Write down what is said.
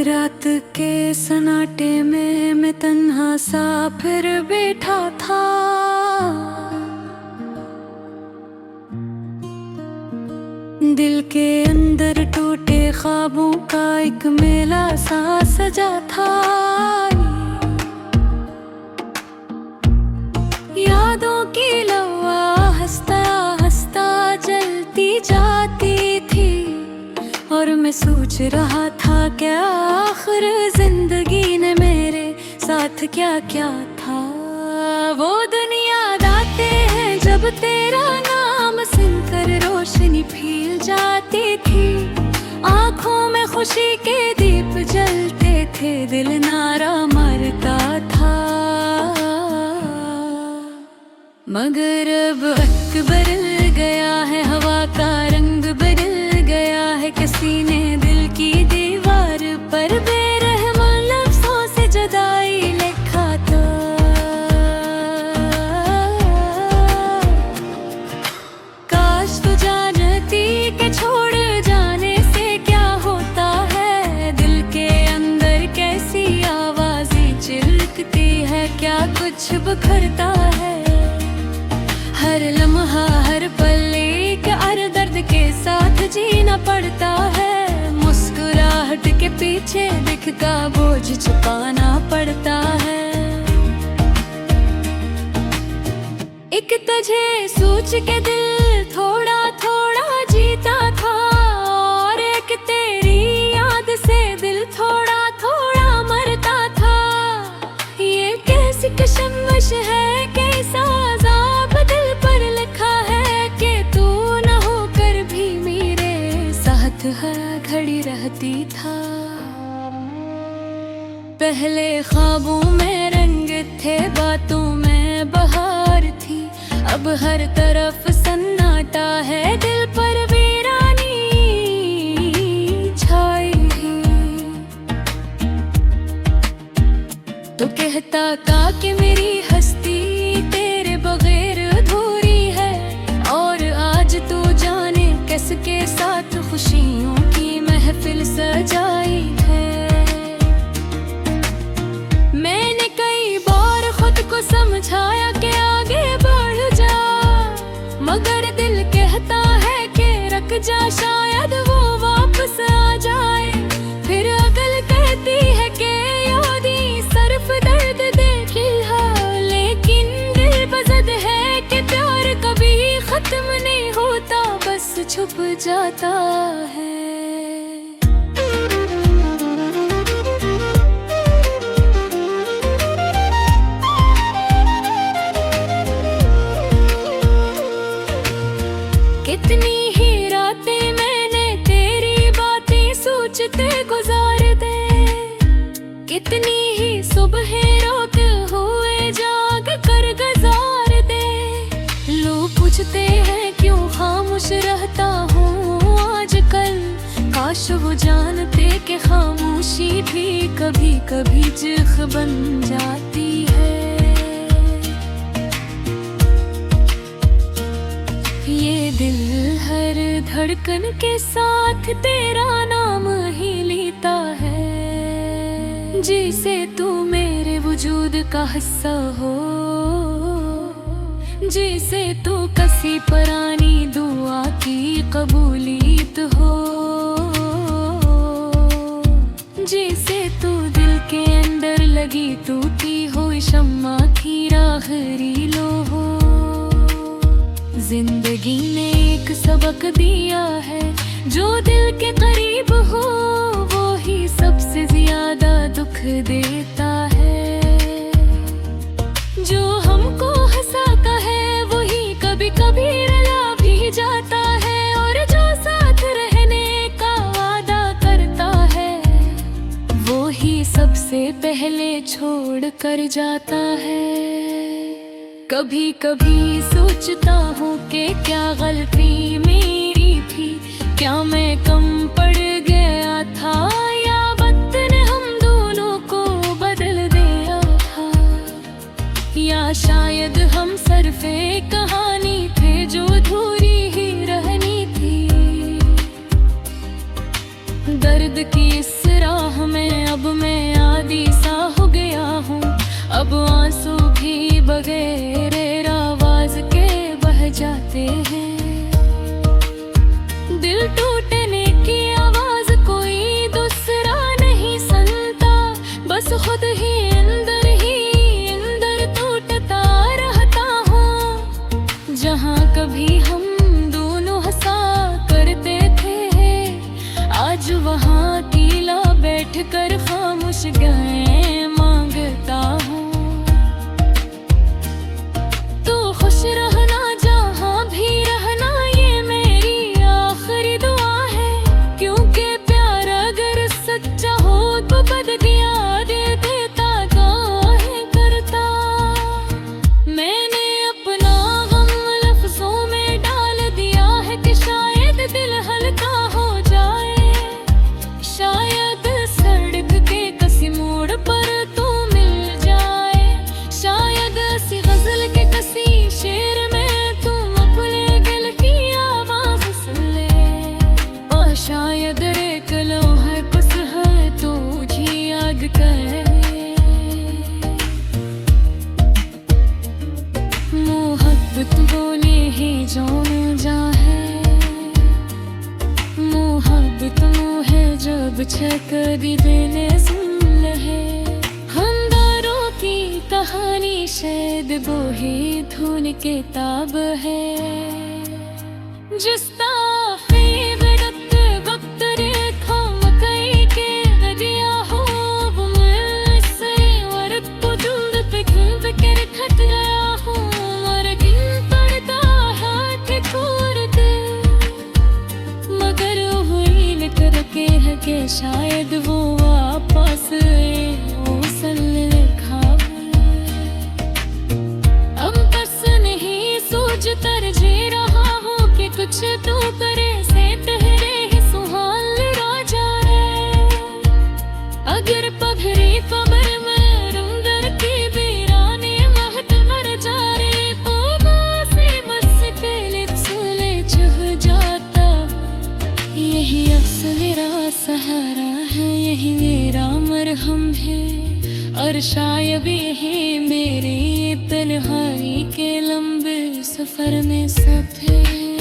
रात के सन्नाटे में मैं तन्हा सा फिर बैठा था। दिल के अंदर टूटे ख्वाबों का एक मेला सा सजा था। यादों की लवा हंसता हंसता जलती जाती थी और मैं सोच रहा था क्या आखिर जिंदगी ने मेरे साथ क्या क्या था। वो दुनिया आते हैं जब तेरा नाम सुनकर रोशनी फैल जाती थी। आँखों में खुशी के दीप जलते थे, दिल नारा मरता था। मगर अब वक्त बदल गया है, हवा का रंग बदल गया है। किसी ने दिल की दीवार पर बेरहम लफ्जों से जुदाई लिखा था। काश तू जानती कि छोड़ जाने से क्या होता है। दिल के अंदर कैसी आवाजें चिल्लाती है, क्या कुछ बिखरता है। हर लम्हा हर पल एक दर्द के साथ जीना पड़ता है। मुस्कुराहट के पीछे दिखता बोझ छुपाना पड़ता है। एक तुझे सोच के दिल थोड़ा थोड़ा जीता था, और एक तेरी याद से दिल थोड़ा थोड़ा मरता था। ये कैसी कशमकश है, कैसा अज़ाब दिल पर लिखा है कि तू न होकर भी मेरे साथ हर घड़ी रहती था। पहले ख्वाबों में रंग थे, बातों में बहार थी। अब हर तरफ सन्नाटा है, दिल पर वीरानी छाई है। तो कहता का कि मेरी हस्ती तेरे बगैर अधूरी है, और आज तू जाने किसके साथ खुशियों की महफिल सजाई है। मैंने कई बार खुद को समझाया कि आगे बढ़ जा, मगर दिल कहता है कि रुक जा, शायद वो वापस आ जाए। फिर अकल कहती है कि यादी सिर्फ दर्द देती है, लेकिन दिल बज़द है कि प्यार कभी खत्म नहीं होता, बस छुप जाता है। कितनी ही रातें मैंने तेरी बातें सोचते गुजार दे, कितनी ही सुबहें रोते हुए जाग कर गुजार दे। लोग पूछते हैं क्यों खामोश रहता हूँ आजकल, काश वो जानते कि खामोशी भी कभी कभी जिग बन जाती है। ये दिल हर धड़कन के साथ तेरा नाम ही लेता है, जिसे तू मेरे वजूद का हिस्सा हो, जिसे तू किसी पुरानी दुआ की कबूलियत हो, जिसे तू दिल के अंदर लगी टूटी हुई शम्मा की आखिरी लो हो। जिंदगी ने एक सबक दिया है, जो दिल के करीब हो वो ही सबसे ज्यादा दुख देता है। जो हमको हंसाता है वही कभी कभी रुला भी जाता है, और जो साथ रहने का वादा करता है वो ही सबसे पहले छोड़ कर जाता है। कभी कभी सोचता हूँ कि क्या गलती मेरी थी, क्या मैं कम पड़ गया था, या वक्त ने हम दोनों को बदल दिया था, या शायद हम सिर्फ एक कहानी थे जो अधूरी ही रहनी थी। दर्द की इस राह में अब मैं आदी सा हो गया हूँ, अब आंसू भी बगैर आवाज के बह जाते हैं। दिल टूटने की आवाज कोई दूसरा नहीं सुनता, बस खुद ही अंदर टूटता रहता हूँ। जहाँ कभी हम दोनों हंसा करते थे, आज वहाँ अकेला बैठ कर खामोश गए मांगता हूँ। तो खुश रहना जहाँ भी रहना, ये मेरी आखिरी दुआ है। क्योंकि प्यार अगर सच्चा हो तो बदलियां दे देता काहे करता। मैंने अपना गम लफ्जों में डाल दिया है कि शायद दिल हल्का हो जाए, शायद सड़क के किसी मोड़ पर तू मिल जाए, शायद ऐसी गजल के किसी शेर में तुम अपने दिल की आवाज सुन ले, और शायद एक लम्हा कुछ है तुझे याद करे। मोहब्बत बोले है जो जा है, मोहब्बत है जब छकर देने सुन लहे। हमदारों की कहानी शायद वो ही धुन किताब है, जिसका फेवरट वक्त रेखा मकई के दिया हो, वो मैं से और तो जुल्द पे घूम के खट गया हूँ। और गिन पड़ता हाथ खोर दे, मगर हुई लिख रखे है कि शायद वो वापस ओसल लिखा। अब बस नहीं सूझ तरजे रहा हूँ कि कुछ तो करे से तेरे ही सुहाल राजा है। अगर पगड़ी कमर में रुंदर की वीराने महत मर जा रे, तो से बस के लिपसले चुह जाता। यही अक्सर मेरा सहारा है, यही मेरा मरहम है, और शायद यही मेरी तन्हाई के लंबे सफर में सब है।